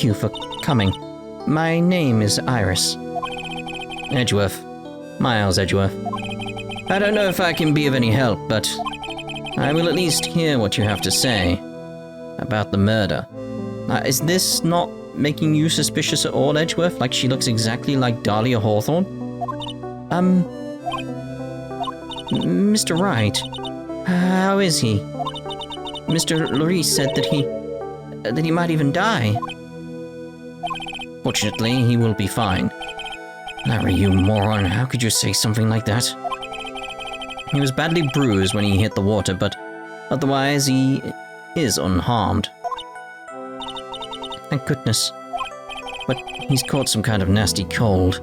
thank you for coming. My name is Iris. Edgeworth. Miles Edgeworth. I don't know if I can be of any help, but I will at least hear what you have to say about the murder. Is this not making you suspicious at all, Edgeworth? Like she looks exactly like Dahlia Hawthorne? Mr. Wright, how is he? Mr. Loree said that he might even die. Fortunately, he will be fine. Larry, you moron, how could you say something like that? He was badly bruised when he hit the water, but otherwise he is unharmed. Thank goodness. But he's caught some kind of nasty cold.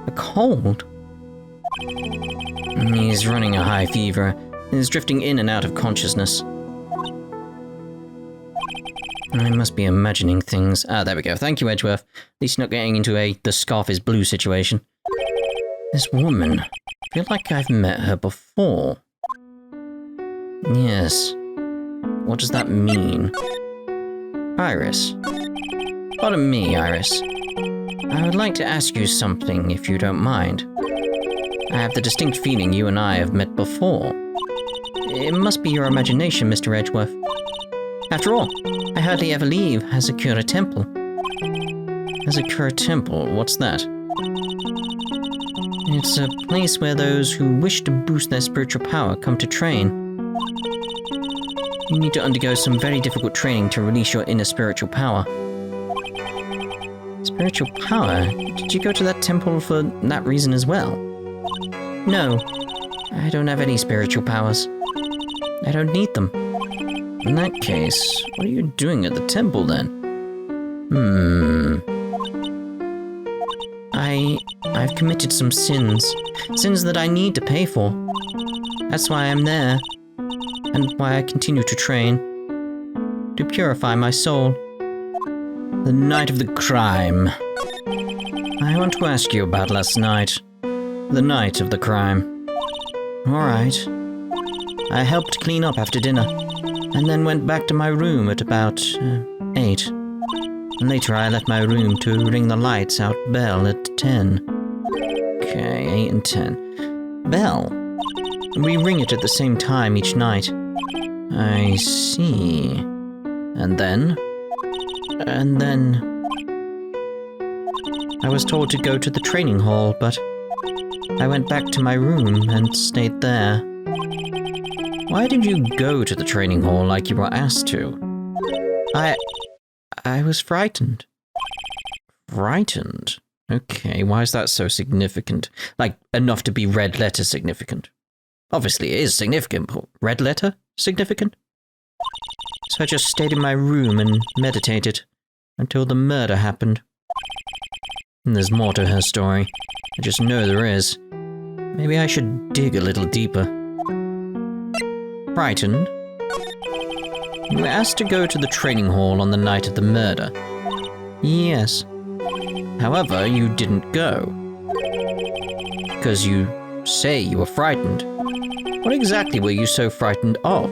A cold? He's running a high fever and is drifting in and out of consciousness. I must be imagining things. Ah, there we go. Thank you, Edgeworth. At least not getting into the scarf is blue situation. This woman. I feel like I've met her before. Yes. What does that mean? Iris. Pardon me, Iris. I would like to ask you something, if you don't mind. I have the distinct feeling you and I have met before. It must be your imagination, Mr. Edgeworth. After all, I hardly ever leave Hazakura Temple. Hazakura Temple? What's that? It's a place where those who wish to boost their spiritual power come to train. You need to undergo some very difficult training to release your inner spiritual power. Spiritual power? Did you go to that temple for that reason as well? No, I don't have any spiritual powers. I don't need them. In that case, what are you doing at the temple then? I've committed some sins. Sins that I need to pay for. That's why I'm there. And why I continue to train. To purify my soul. The night of the crime. I want to ask you about last night. The night of the crime. Alright. I helped clean up after dinner, and then went back to my room at about 8. And later I left my room to ring the lights out bell at 10. Okay, 8 and 10. Bell? We ring it at the same time each night. I see. And then? And then I was told to go to the training hall, but I went back to my room and stayed there. Why did you go to the training hall like you were asked to? I was frightened. Frightened? Okay, why is that so significant? Like, enough to be red letter significant. Obviously it is significant, but red letter significant? So I just stayed in my room and meditated until the murder happened. And there's more to her story. I just know there is. Maybe I should dig a little deeper. Frightened? You were asked to go to the training hall on the night of the murder. Yes. However, you didn't go. Because you say you were frightened. What exactly were you so frightened of?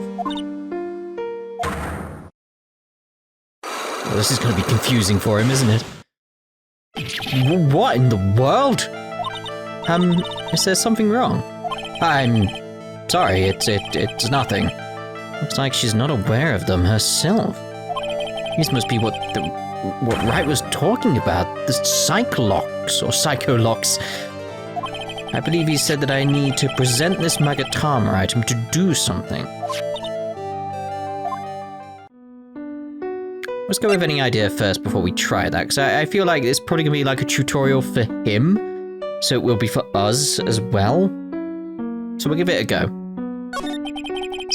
Well, this is going to be confusing for him, isn't it? What in the world? Is there something wrong? I'm sorry, it's nothing. Looks like she's not aware of them herself. This must be what Wright was talking about, the psycholocks or psycholocks. I believe he said that I need to present this Magatama item to do something. Let's go with any idea first before we try that, because I feel like it's probably going to be like a tutorial for him, so it will be for us as well. So we'll give it a go.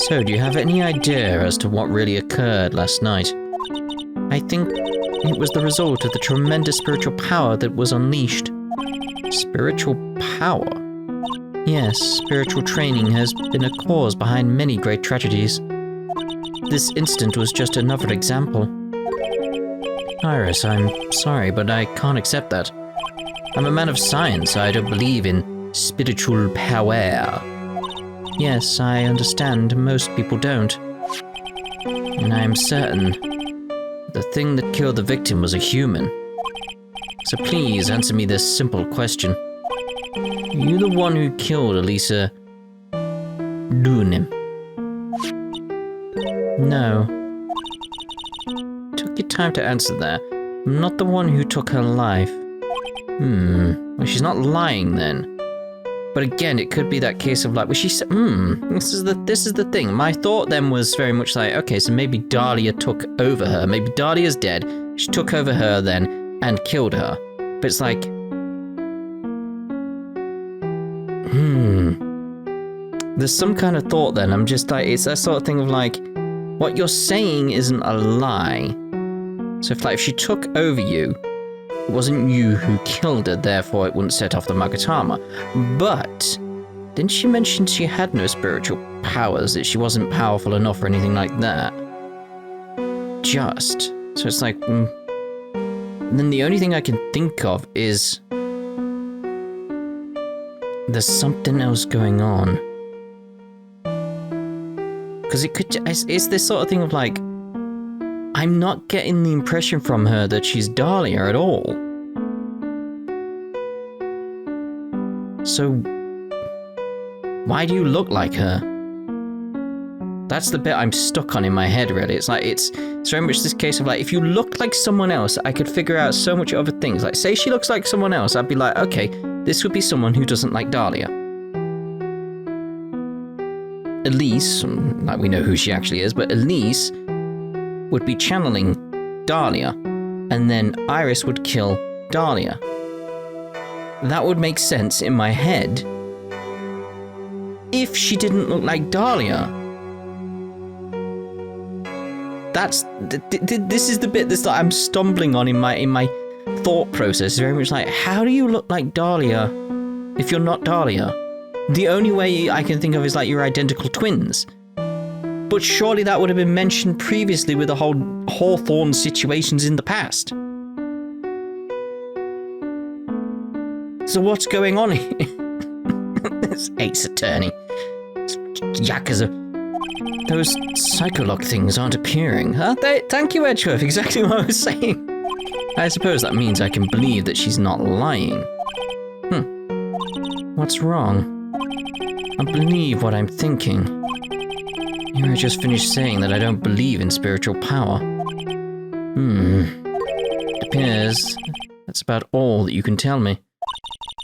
So, do you have any idea as to what really occurred last night? I think it was the result of the tremendous spiritual power that was unleashed. Spiritual power? Yes, spiritual training has been a cause behind many great tragedies. This incident was just another example. Iris, I'm sorry, but I can't accept that. I'm a man of science. I don't believe in spiritual power. Yes, I understand. Most people don't. And I'm certain the thing that killed the victim was a human. So please answer me this simple question. Are you the one who killed Elisa Dunim? No. Took your time to answer there. I'm not the one who took her life. Well, she's not lying then. But again, it could be that case of like, well, she said, this is the thing. My thought then was very much like, okay, so maybe Dahlia took over her. Maybe Dahlia's dead. She took over her then and killed her. But it's like, there's some kind of thought then. I'm just like, it's that sort of thing of like, what you're saying isn't a lie. So if she took over you, it wasn't you who killed her, therefore it wouldn't set off the Magatama. But didn't she mention she had no spiritual powers, that she wasn't powerful enough or anything like that? Just. So it's like, then the only thing I can think of is there's something else going on. Because it could, it's this sort of thing of like, I'm not getting the impression from her that she's Dahlia at all. So, why do you look like her? That's the bit I'm stuck on in my head, really. It's like, it's very much this case of like, if you look like someone else, I could figure out so much other things. Like, say she looks like someone else, I'd be like, okay, this would be someone who doesn't like Dahlia. Elise, like we know who she actually is, but Elise would be channeling Dahlia, and then Iris would kill Dahlia. That would make sense in my head if she didn't look like Dahlia. This is the bit that's like I'm stumbling on in my thought process. It's very much like, how do you look like Dahlia if you're not Dahlia? The only way I can think of is like you're identical twins. But surely that would have been mentioned previously with the whole Hawthorne situations in the past. So what's going on here? This Ace Attorney. Yakuza. Those psychologue things aren't appearing. Thank you, Edgeworth. Exactly what I was saying. I suppose that means I can believe that she's not lying. What's wrong? I believe what I'm thinking. Here I just finished saying that I don't believe in spiritual power. It appears that's about all that you can tell me.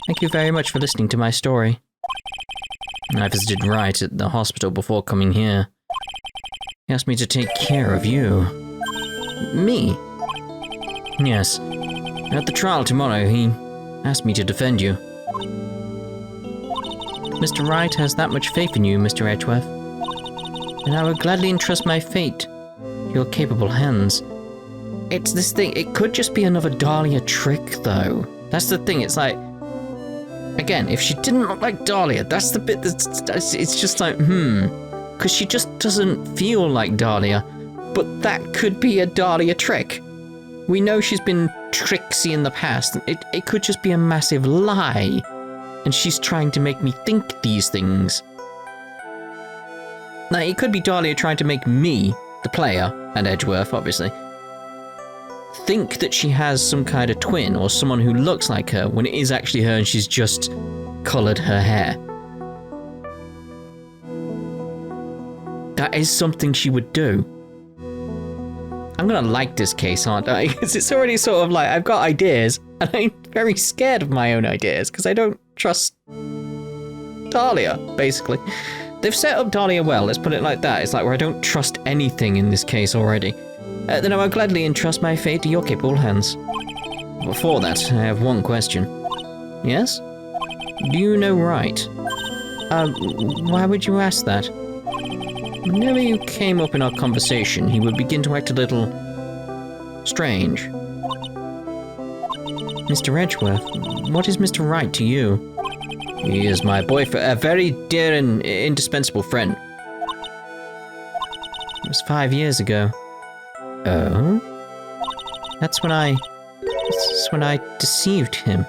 Thank you very much for listening to my story. I visited Wright at the hospital before coming here. He asked me to take care of you. Me? Yes. At the trial tomorrow, he asked me to defend you. Mr. Wright has that much faith in you, Mr. Edgeworth. And I would gladly entrust my fate to your capable hands. It's this thing, it could just be another Dahlia trick, though. That's the thing, it's like, again, if she didn't look like Dahlia, that's the bit it's just like, because she just doesn't feel like Dahlia, but that could be a Dahlia trick. We know she's been tricksy in the past. It could just be a massive lie, and she's trying to make me think these things. Now, it could be Dahlia trying to make me, the player, and Edgeworth, obviously, think that she has some kind of twin or someone who looks like her when it is actually her and she's just coloured her hair. That is something she would do. I'm gonna like this case, aren't I? Because it's already sort of like, I've got ideas, and I'm very scared of my own ideas, because I don't trust Dahlia, basically. They've set up Dahlia well, let's put it like that. It's like where I don't trust anything in this case already. Then I will gladly entrust my fate to your capable hands. Before that, I have one question. Yes? Do you know Wright? Why would you ask that? Whenever you came up in our conversation, he would begin to act a little strange. Mr. Edgeworth, what is Mr. Wright to you? He is my boyfriend, a very dear and indispensable friend. It was 5 years ago. Oh? That's when I deceived him.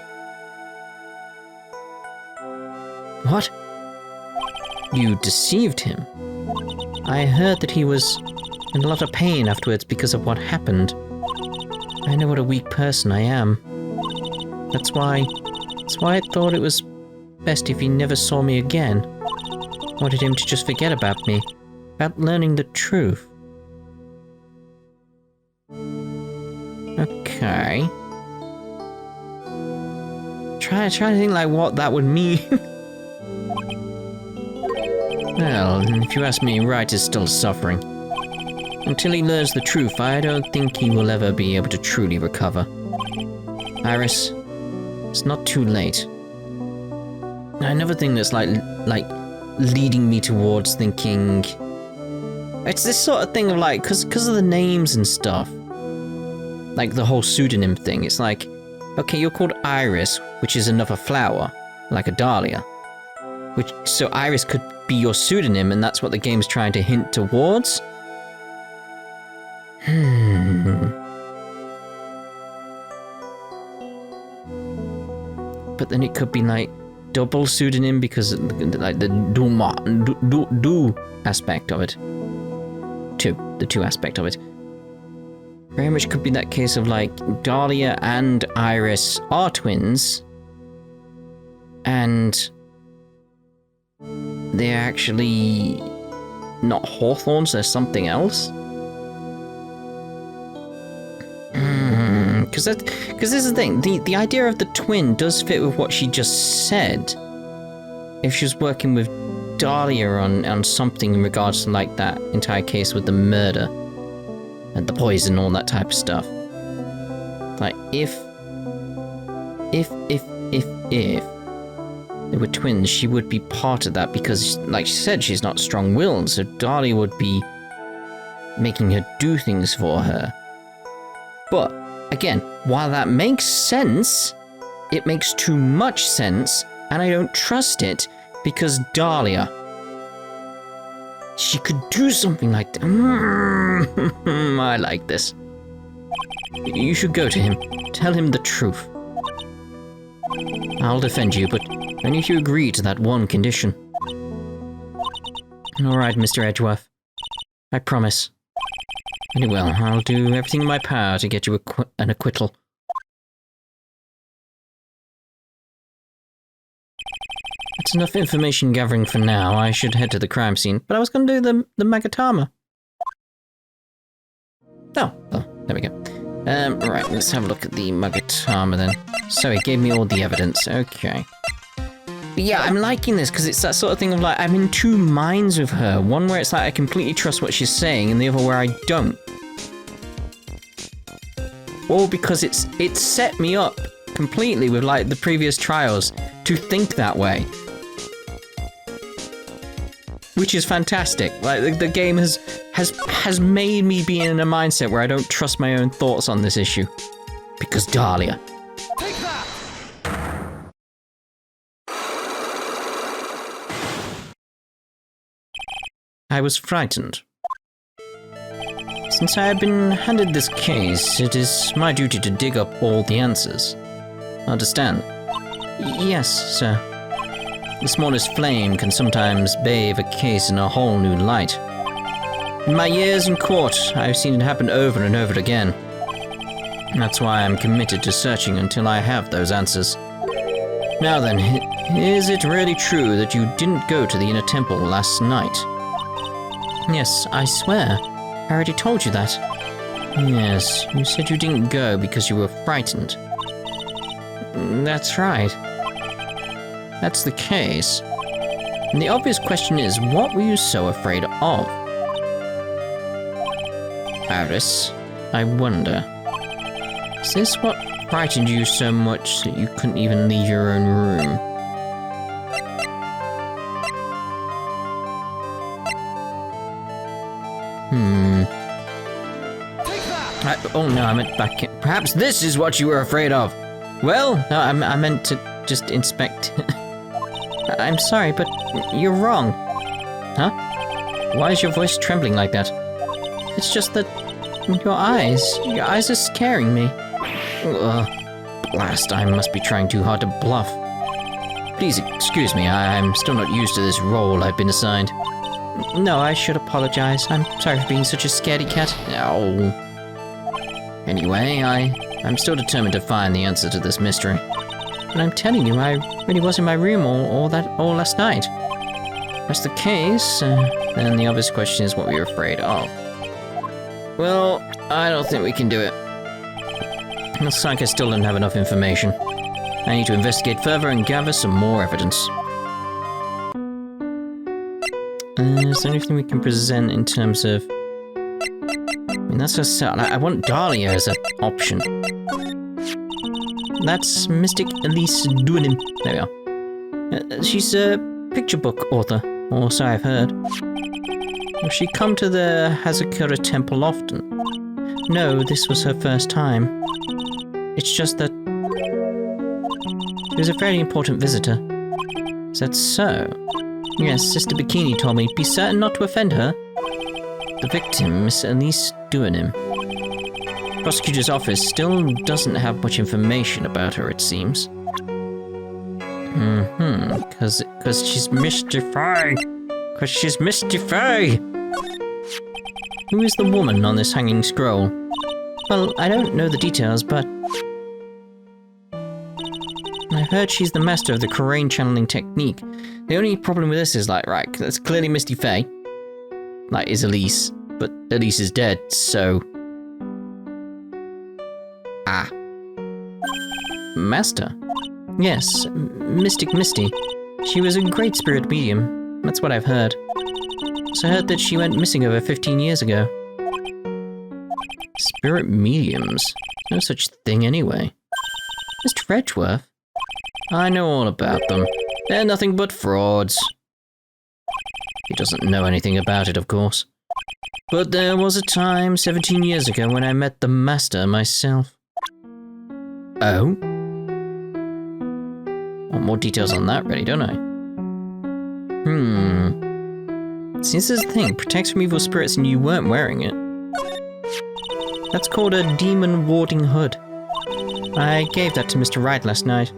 What? You deceived him? I heard that he was in a lot of pain afterwards because of what happened. I know what a weak person I am. That's why I thought it was best if he never saw me again. Wanted him to just forget about me, about learning the truth. Okay. Try to think like what that would mean. Well, if you ask me, Wright is still suffering. Until he learns the truth, I don't think he will ever be able to truly recover. Iris, it's not too late. Another thing that's like leading me towards thinking... It's this sort of thing of like, because of the names and stuff. Like the whole pseudonym thing. It's like, okay, you're called Iris, which is another flower, like a dahlia. So Iris could be your pseudonym, and that's what the game's trying to hint towards? But then it could be like double pseudonym because like the do aspect of it. The two aspect of it. Very much could be that case of like Dahlia and Iris are twins, and they're actually not hawthorns, they're something else. Because this is the thing, the idea of the twin does fit with what she just said. If she was working with Dahlia on something in regards to like that entire case with the murder and the poison, all that type of stuff. Like if they were twins, she would be part of that because, like she said, she's not strong-willed, so Dahlia would be making her do things for her. But again, while that makes sense, it makes too much sense, and I don't trust it because Dahlia, she could do something like that. I like this. You should go to him. Tell him the truth. I'll defend you, but only if you agree to that one condition. Alright, Mr. Edgeworth. I promise. Very well, I'll do everything in my power to get you an acquittal. That's enough information gathering for now. I should head to the crime scene, but I was going to do the Magatama. Oh, there we go. Right, let's have a look at the Magatama then. So it gave me all the evidence, okay. But yeah, I'm liking this because it's that sort of thing of like, I'm in two minds with her. One where it's like I completely trust what she's saying, and the other where I don't. All because it's set me up completely with like the previous trials to think that way. Which is fantastic. Like the game has made me be in a mindset where I don't trust my own thoughts on this issue. Because Dahlia. Take that! I was frightened. Since I have been handed this case, it is my duty to dig up all the answers. Understand? Yes, sir. The smallest flame can sometimes bathe a case in a whole new light. In my years in court, I've seen it happen over and over again. That's why I'm committed to searching until I have those answers. Now then, is it really true that you didn't go to the inner temple last night? Yes, I swear. I already told you that. Yes, you said you didn't go because you were frightened. That's right. That's the case. And the obvious question is, what were you so afraid of? Iris, I wonder, is this what frightened you so much that you couldn't even leave your own room? Oh no, I meant back in. Perhaps this is what you were afraid of. Well, no, I meant to just inspect. I'm sorry, but you're wrong. Huh? Why is your voice trembling like that? It's just that your eyes are scaring me. Blast, I must be trying too hard to bluff. Please excuse me, I'm still not used to this role I've been assigned. No, I should apologize. I'm sorry for being such a scaredy cat. Oh. Anyway, I'm still determined to find the answer to this mystery. But I'm telling you, I really was in my room all last night. If that's the case, then the obvious question is what we were afraid of. Well, I don't think we can do it. Looks like I still don't have enough information. I need to investigate further and gather some more evidence. Is there anything we can present in terms of... I mean, that's a set. I want Dahlia as an option. That's Mystic Elise Duanim. There we are. She's a picture book author, or so I've heard. Does she come to the Hazakura temple often? No, this was her first time. It's just that she was a very important visitor. Is that so? Yes, Sister Bikini told me. Be certain not to offend her. The victim, Miss Elise Duanim. Prosecutor's office still doesn't have much information about her, it seems. Because she's mystified. Because she's mystified. Who is the woman on this hanging scroll? Well, I don't know the details, but I heard she's the master of the Korean channeling technique. The only problem with this is, like, right, that's clearly Misty Faye. Like, is Elise, but Elise is dead, so... Master? Yes, Mystic Misty. She was a great spirit medium. That's what I've heard. So I heard that she went missing over 15 years ago. Spirit mediums? No such thing anyway. Mr. Edgeworth? I know all about them. They're nothing but frauds. He doesn't know anything about it, of course. But there was a time 17 years ago when I met the Master myself. Oh? Want more details on that ready, don't I? Since this thing protects from evil spirits and you weren't wearing it. That's called a demon warding hood. I gave that to Mr. Wright last night.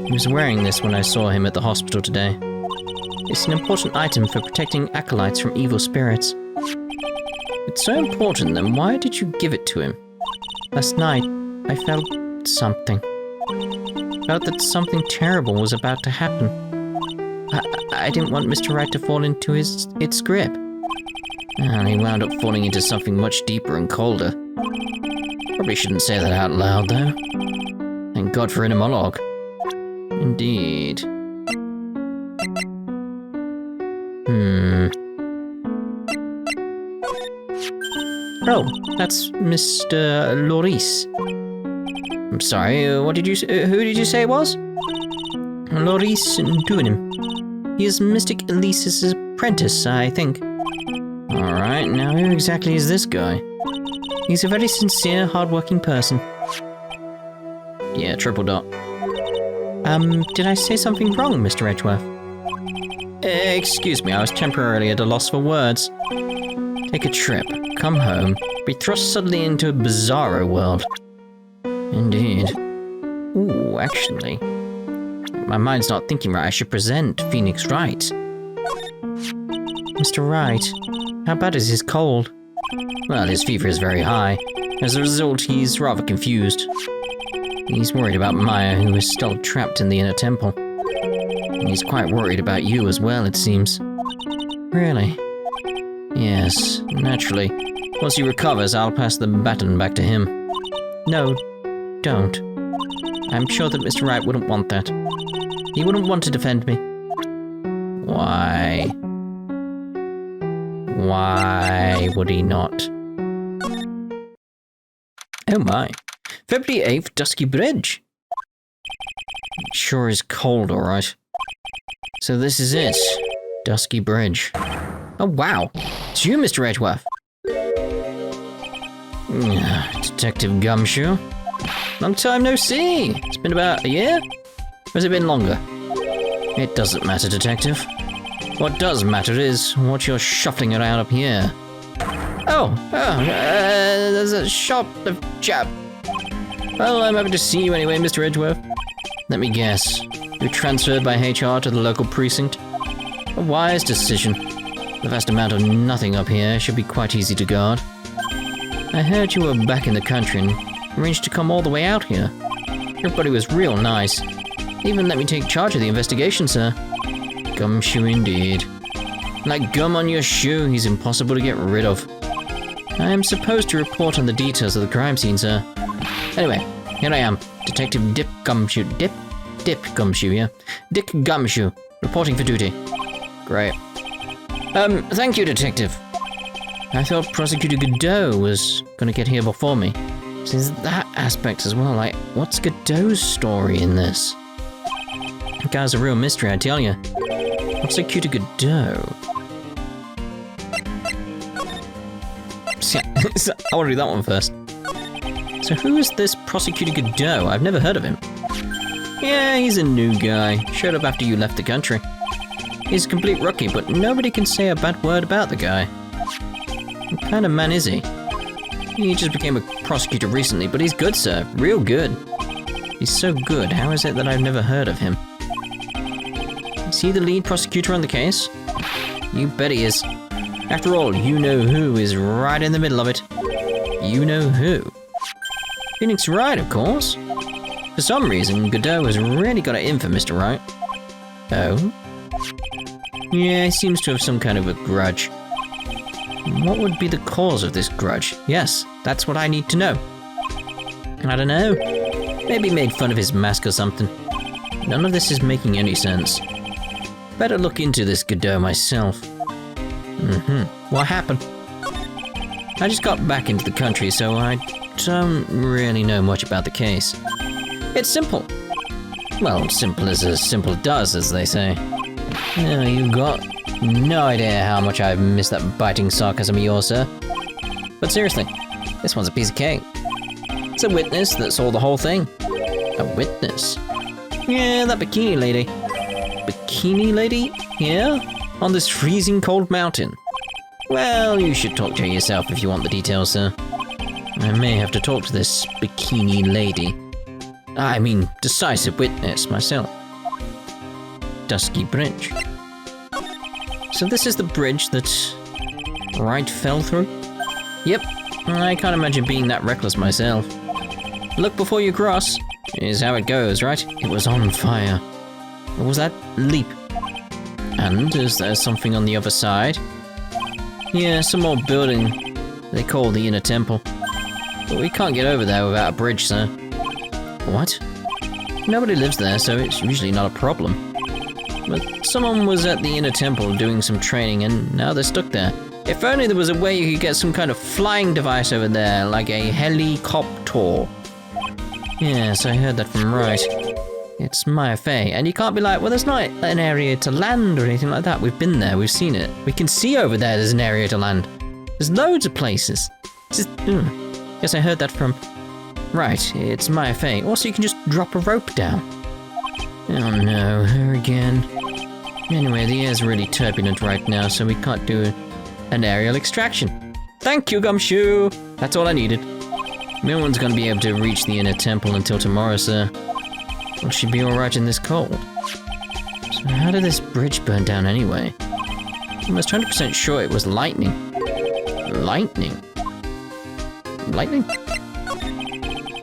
He was wearing this when I saw him at the hospital today. It's an important item for protecting acolytes from evil spirits. It's so important, then why did you give it to him? Last night, I felt something. Felt that something terrible was about to happen. I didn't want Mr. Wright to fall into its grip. And he wound up falling into something much deeper and colder. Probably shouldn't say that out loud, though. Thank God for etymologue. Indeed. Oh, that's Mr. Loris. I'm sorry, what did you say? Who did you say it was? Loris Duanim. He is Mystic Elise's apprentice, I think. Alright, now who exactly is this guy? He's a very sincere, hard-working person. Yeah, triple dot. Did I say something wrong, Mr. Edgeworth? Excuse me, I was temporarily at a loss for words. Take a trip, come home, be thrust suddenly into a bizarro world. Indeed. Ooh, actually. My mind's not thinking right, I should present Phoenix Wright. Mr. Wright, how bad is his cold? Well, his fever is very high. As a result, he's rather confused. He's worried about Maya, who is still trapped in the inner temple. And he's quite worried about you as well, it seems. Really? Yes, naturally. Once he recovers, I'll pass the baton back to him. No, don't. I'm sure that Mr. Wright wouldn't want that. He wouldn't want to defend me. Why? Why would he not? Oh my. February 8th, Dusky Bridge. It sure is cold, alright. So this is it. Dusky Bridge. Oh wow. It's you, Mr. Edgeworth. Detective Gumshoe. Long time no see. It's been about a year? Or has it been longer? It doesn't matter, Detective. What does matter is what you're shuffling around up here. There's a shop of chap. Well, I'm happy to see you anyway, Mr. Edgeworth. Let me guess. You're transferred by HR to the local precinct? A wise decision. The vast amount of nothing up here should be quite easy to guard. I heard you were back in the country and arranged to come all the way out here. Everybody was real nice. They even let me take charge of the investigation, sir. Gumshoe indeed. Like gum on your shoe, he's impossible to get rid of. I am supposed to report on the details of the crime scene, sir. Anyway, here I am, Detective Dick Gumshoe, yeah? Dick Gumshoe, reporting for duty. Great. Thank you, Detective. I thought Prosecutor Gadot was gonna get here before me. Since that aspect as well, like, what's Gadot's story in this? That guy's a real mystery, I tell you. Prosecutor Gadot. I want to do that one first. So who is this Prosecutor Gadot? I've never heard of him. Yeah, he's a new guy. Showed up after you left the country. He's a complete rookie, but nobody can say a bad word about the guy. What kind of man is he? He just became a prosecutor recently, but he's good, sir. Real good. He's so good, how is it that I've never heard of him? Is he the lead prosecutor on the case? You bet he is. After all, you-know-who is right in the middle of it. You-know-who? Phoenix Wright, of course. For some reason, Gadot has really got it in for Mr. Wright. Oh? Yeah, he seems to have some kind of a grudge. What would be the cause of this grudge? Yes, that's what I need to know. I don't know. Maybe made fun of his mask or something. None of this is making any sense. Better look into this Gadot myself. What happened? I just got back into the country, so I don't really know much about the case. It's simple. Well, simple does, as they say. Oh, you got no idea how much I've missed that biting sarcasm of yours, sir. But seriously, this one's a piece of cake. It's a witness that saw the whole thing. A witness? Yeah, that bikini lady. Bikini lady? Here? On this freezing cold mountain? Well, you should talk to her yourself if you want the details, sir. I may have to talk to this bikini lady. I mean, decisive witness myself. Dusky Bridge. So this is the bridge that Wright fell through? Yep, I can't imagine being that reckless myself. Look before you cross, is how it goes, right? It was on fire. What was that? Leap. And is there something on the other side? Yeah, some old building they call the Inner Temple. But we can't get over there without a bridge, sir. What? Nobody lives there, so it's usually not a problem. But someone was at the Inner Temple doing some training, and now they're stuck there. If only there was a way you could get some kind of flying device over there, like a helicopter. Yes, I heard that from Wright. It's my affair, and you can't be like, well, there's not an area to land or anything like that. We've been there, we've seen it. We can see over there there's an area to land. There's loads of places. Just, Yes, I heard that from... Right, it's my affair. Also, you can just drop a rope down. Oh no, her again. Anyway, the air's really turbulent right now, so we can't do an aerial extraction. Thank you, Gumshoe! That's all I needed. No one's gonna be able to reach the Inner Temple until tomorrow, sir. Will she be alright in this cold? So how did this bridge burn down anyway? I'm almost 100% sure it was lightning. Lightning? Lightning?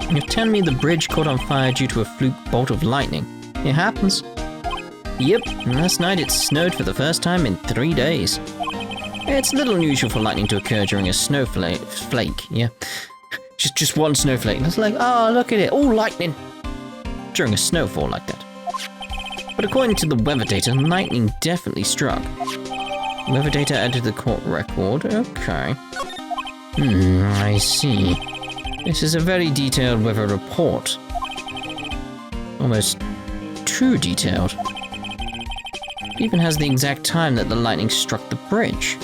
You're telling me the bridge caught on fire due to a fluke bolt of lightning? It happens. Yep, last night it snowed for the first time in 3 days. It's a little unusual for lightning to occur during a snowflake, yeah. Just one snowflake. It's like, oh, look at it, all lightning. During a snowfall like that. But according to the weather data, lightning definitely struck. Weather data added to the court record, okay. I see. This is a very detailed weather report. Almost too detailed. It even has the exact time that the lightning struck the bridge.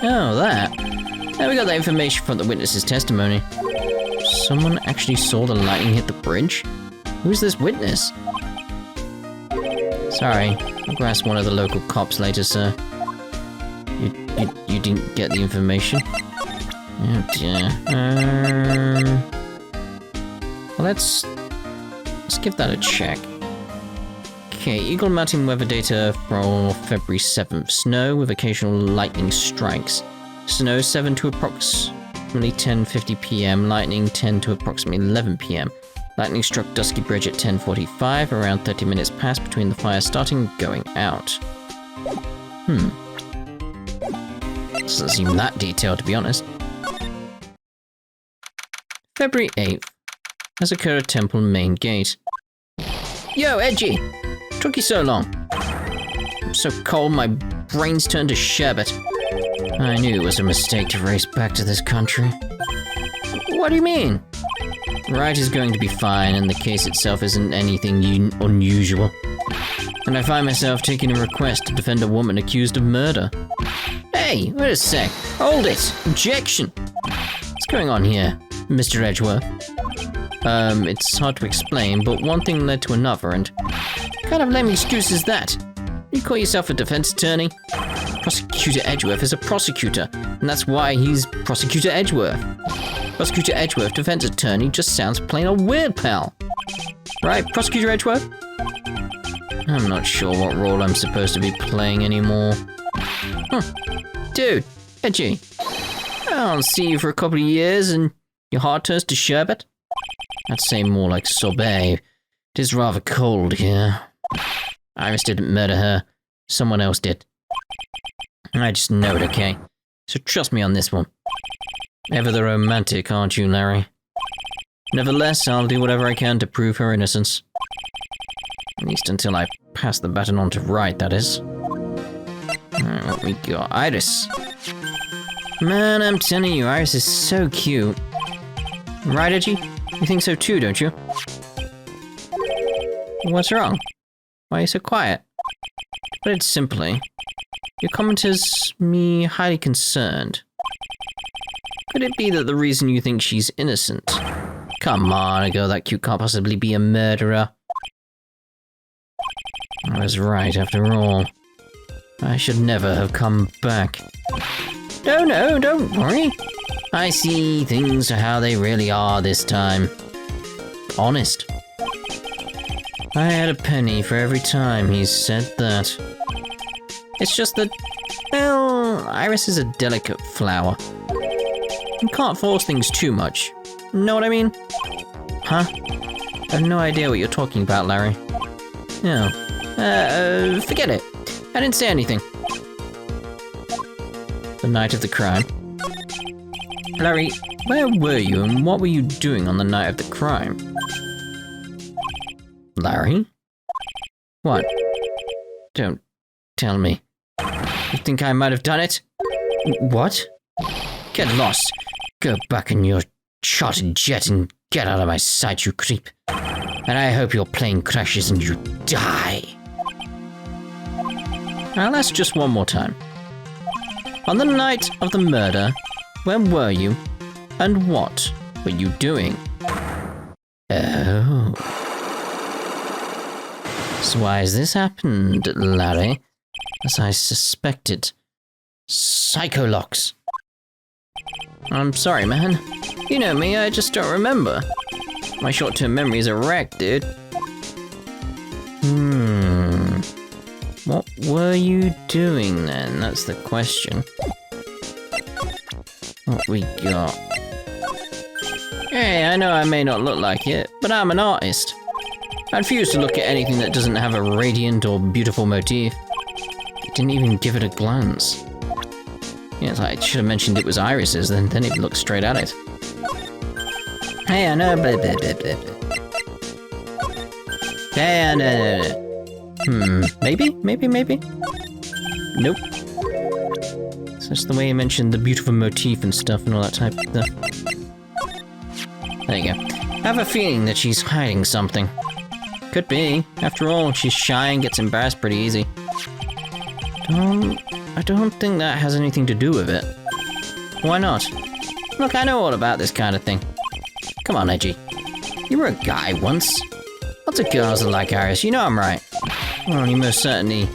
Oh, that. Now we got that information from the witness's testimony. Someone actually saw the lightning hit the bridge? Who's this witness? Sorry, I'll ask one of the local cops later, sir. You didn't get the information? Oh dear. Well, let's give that a check. Okay, Eagle Mountain weather data for February 7th. Snow with occasional lightning strikes. Snow 7 to approx approximately 10:50 p.m., lightning 10 to approximately 11 p.m. Lightning struck Dusky Bridge at 10:45, around 30 minutes passed between the fire starting and going out. Doesn't seem that detailed, to be honest. February 8th. Asakura Temple main gate. Yo, Edgy! Took you so long. I'm so cold, my brain's turned to sherbet. I knew it was a mistake to race back to this country. What do you mean? Wright is going to be fine, and the case itself isn't anything unusual. And I find myself taking a request to defend a woman accused of murder. Hey, wait a sec. Hold it! Objection! What's going on here, Mr. Edgeworth? It's hard to explain, but one thing led to another, and what kind of lame excuse is that? You call yourself a defense attorney? Prosecutor Edgeworth is a prosecutor, and that's why he's Prosecutor Edgeworth. Prosecutor Edgeworth, defense attorney, just sounds plain old weird, pal. Right, Prosecutor Edgeworth? I'm not sure what role I'm supposed to be playing anymore. Dude, Edgy, I don't see you for a couple of years and your heart turns to sherbet? I'd say more like sorbet. It is rather cold here. Iris didn't murder her. Someone else did. I just know it, okay? So trust me on this one. Ever the romantic, aren't you, Larry? Nevertheless, I'll do whatever I can to prove her innocence. At least until I pass the baton on to Wright, that is. Alright, what we got? Iris. Man, I'm telling you, Iris is so cute. Right, Edgy? You think so too, don't you? What's wrong? Why are you so quiet? To put it simply, your comment has me highly concerned. Could it be that the reason you think she's innocent? Come on, a girl that cute can't possibly be a murderer. I was right after all. I should never have come back. No, don't worry. I see things for how they really are this time. Honest. I had a penny for every time he said that. It's just that, well, Iris is a delicate flower. You can't force things too much. Know what I mean? Huh? I have no idea what you're talking about, Larry. No. Forget it. I didn't say anything. The night of the crime. Larry, where were you and what were you doing on the night of the crime? Larry? What? Don't tell me. You think I might have done it? What? Get lost. Go back in your chartered jet and get out of my sight, you creep. And I hope your plane crashes and you die. I'll ask just one more time. On the night of the murder, where were you and what were you doing? Oh. So why has this happened, Larry? As I suspected. Psycholocks. I'm sorry, man. You know me, I just don't remember. My short-term memory's a wreck, dude. What were you doing then? That's the question. What we got? Hey, I know I may not look like it, but I'm an artist. I refuse to look at anything that doesn't have a radiant or beautiful motif. I didn't even give it a glance. Yeah, it's like I should have mentioned it was Iris's, then it looked straight at it. Hey, I know, blah, blah, blah, blah. Hey, I know. Maybe? Nope. It's just the way you mentioned the beautiful motif and stuff and all that type of stuff. There you go. I have a feeling that she's hiding something. Could be. After all, she's shy and gets embarrassed pretty easy. I don't think that has anything to do with it. Why not? Look, I know all about this kind of thing. Come on, Edgy. You were a guy once. Lots of girls are like Iris, you know I'm right. Well, you most certainly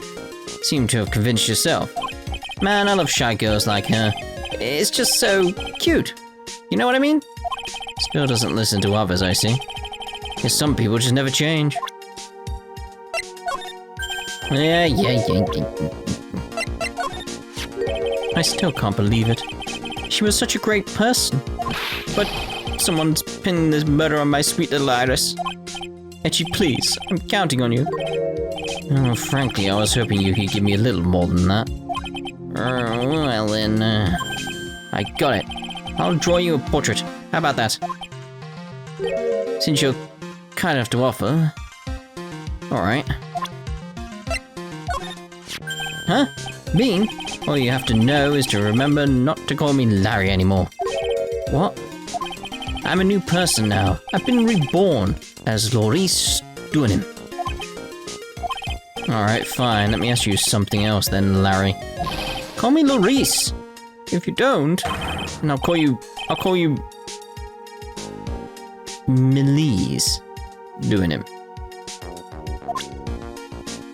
seem to have convinced yourself. Man, I love shy girls like her. It's just so cute. You know what I mean? Still doesn't listen to others, I see. Guess some people just never change. Yeah. I still can't believe it. She was such a great person. But someone's pinned this murder on my sweet little Iris. Etchy, please, I'm counting on you. Oh, frankly, I was hoping you could give me a little more than that. Well then, I got it. I'll draw you a portrait. How about that? Since you're kind enough to offer. Alright. Huh? Bean? All you have to know is to remember not to call me Larry anymore. What? I'm a new person now. I've been reborn as Maurice Duanim. Alright, fine. Let me ask you something else then, Larry. Call me Maurice. If you don't, and I'll call you Melise Duanim.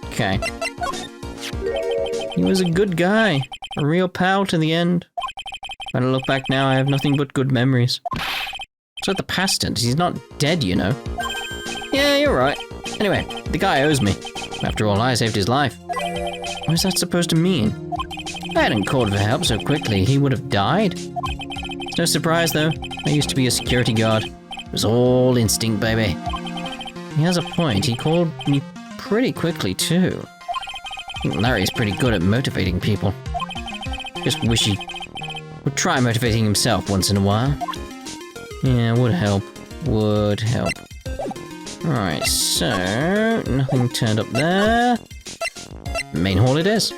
Okay. He was a good guy. A real pal to the end. When I look back now, I have nothing but good memories. So the past tense, he's not dead, you know. Yeah, you're right. Anyway, the guy owes me. After all, I saved his life. What is that supposed to mean? If I hadn't called for help so quickly, he would have died. It's no surprise, though. I used to be a security guard. It was all instinct, baby. He has a point. He called me pretty quickly, too. I think Larry's pretty good at motivating people. Just wish he would try motivating himself once in a while. Yeah, would help. Would help. Alright, so nothing turned up there. Main hall it is.